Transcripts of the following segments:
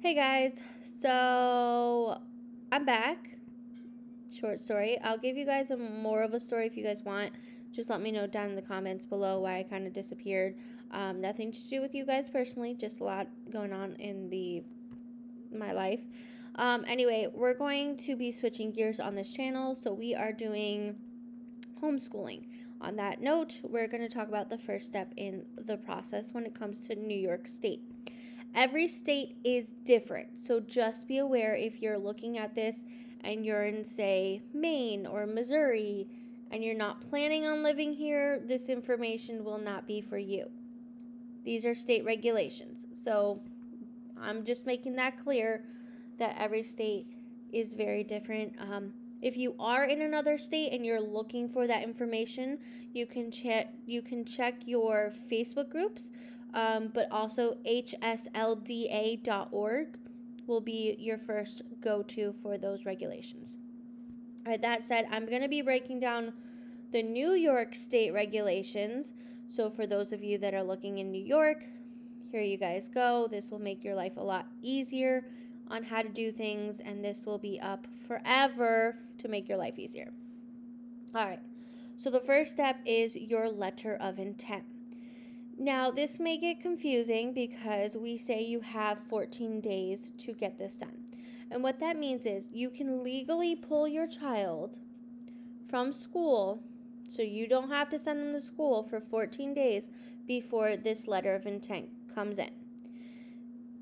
Hey guys, so I'm back. Short story. I'll give you guys more of a story if you guys want. Just let me know down in the comments below why I kind of disappeared. Nothing to do with you guys personally, just a lot going on in my life. Anyway, we're going to be switching gears on this channel, so we are doing homeschooling. On that note, we're going to talk about the first step in the process when it comes to New York State. Every state is different, so just be aware if you're looking at this and you're in, say, Maine or Missouri, and you're not planning on living here, this information will not be for you. These are state regulations, so I'm just making that clear that every state is very different. If you are in another state and you're looking for that information, you can check your Facebook groups, but also hslda.org will be your first go-to for those regulations. All right, that said, I'm going to be breaking down the New York State regulations. So for those of you that are looking in New York, here you guys go. This will make your life a lot easier on how to do things, and this will be up forever to make your life easier. All right, so the first step is your letter of intent. Now, this may get confusing because we say you have 14 days to get this done. And what that means is you can legally pull your child from school, so you don't have to send them to school for 14 days before this letter of intent comes in.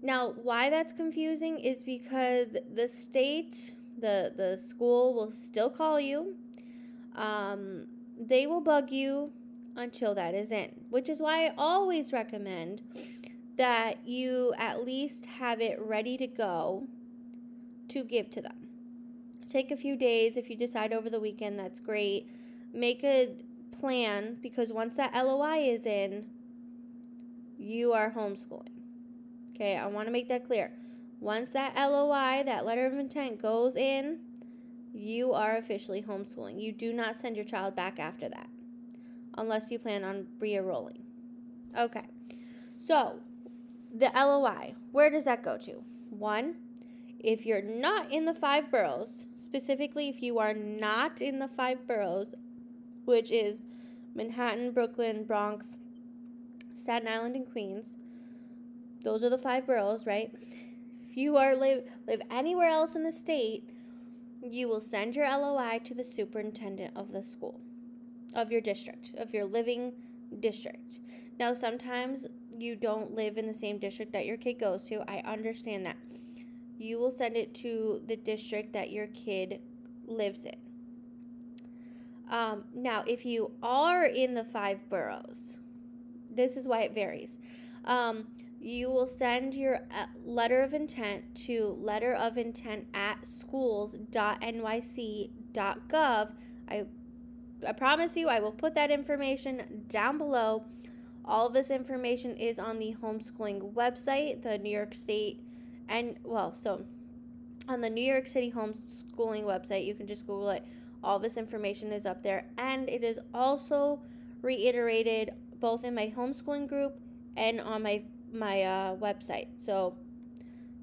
Now, why that's confusing is because the state, the school will still call you. They will bug you until that is in, which is why I always recommend that you at least have it ready to go to give to them. Take a few days. If you decide over the weekend, that's great. Make a plan, because once that LOI is in, you are homeschooling. Okay, I want to make that clear. Once that LOI, that letter of intent, goes in, you are officially homeschooling. You do not send your child back after that, unless you plan on re-enrolling. Okay, so the LOI, where does that go to? One, if you're not in the 5 boroughs, specifically if you are not in the 5 boroughs, which is Manhattan, Brooklyn, Bronx, Staten Island, and Queens, those are the 5 boroughs, right? If you are live anywhere else in the state, you will send your LOI to the superintendent of the school, of your district, of your living district. Now, sometimes you don't live in the same district that your kid goes to. I understand that. You will send it to the district that your kid lives in. Now, if you are in the 5 boroughs, this is why it varies. You will send your letter of intent to letterofintent@schools.nyc.gov. I promise you, I will put that information down below. All of this information is on the homeschooling website, the New York State, on the New York City homeschooling website, you can just Google it. All this information is up there, and it is also reiterated both in my homeschooling group and on my website, so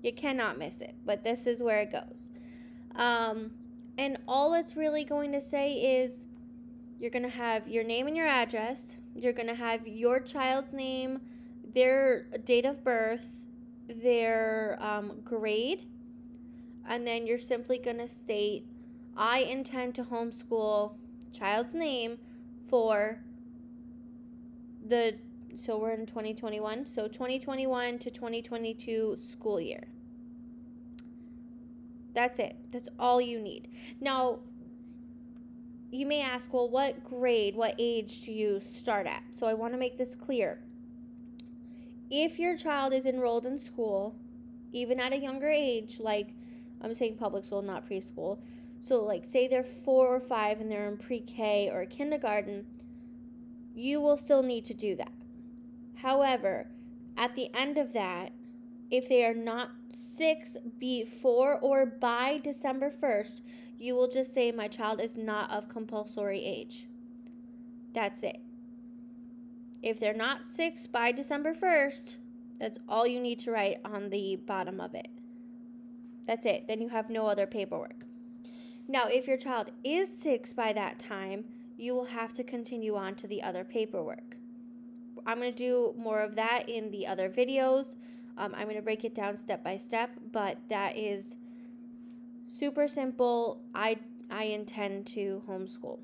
you cannot miss it. But this is where it goes, and all it's really going to say is you're going to have your name and your address. You're going to have your child's name, their date of birth, their grade, and then you're simply going to state, I intend to homeschool child's name for so we're in 2021, so 2021 to 2022 school year. That's it. That's all you need. Now, you may ask, well, what grade, what age do you start at? So I want to make this clear. If your child is enrolled in school, even at a younger age, like I'm saying public school, not preschool, so like say they're 4 or 5 and they're in pre-K or kindergarten, you will still need to do that. However, at the end of that, if they are not 6 before or by December 1st, you will just say my child is not of compulsory age. That's it. If they're not 6 by December 1st, that's all you need to write on the bottom of it. That's it. Then you have no other paperwork. Now, if your child is 6 by that time, you will have to continue on to the other paperwork. I'm going to do more of that in the other videos. I'm going to break it down step by step, but that is super simple. I intend to homeschool.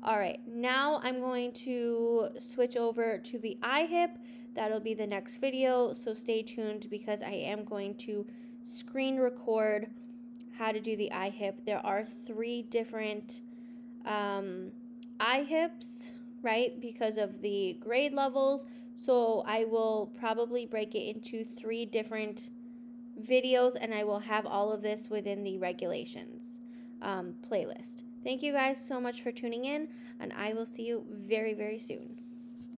All right, now I'm going to switch over to the IHIP. That'll be the next video, so stay tuned because I am going to screen record how to do the IHIP. There are 3 different IHIPs, right, because of the grade levels. So I will probably break it into 3 different videos, and I will have all of this within the regulations playlist. Thank you guys so much for tuning in, and I will see you very, very soon.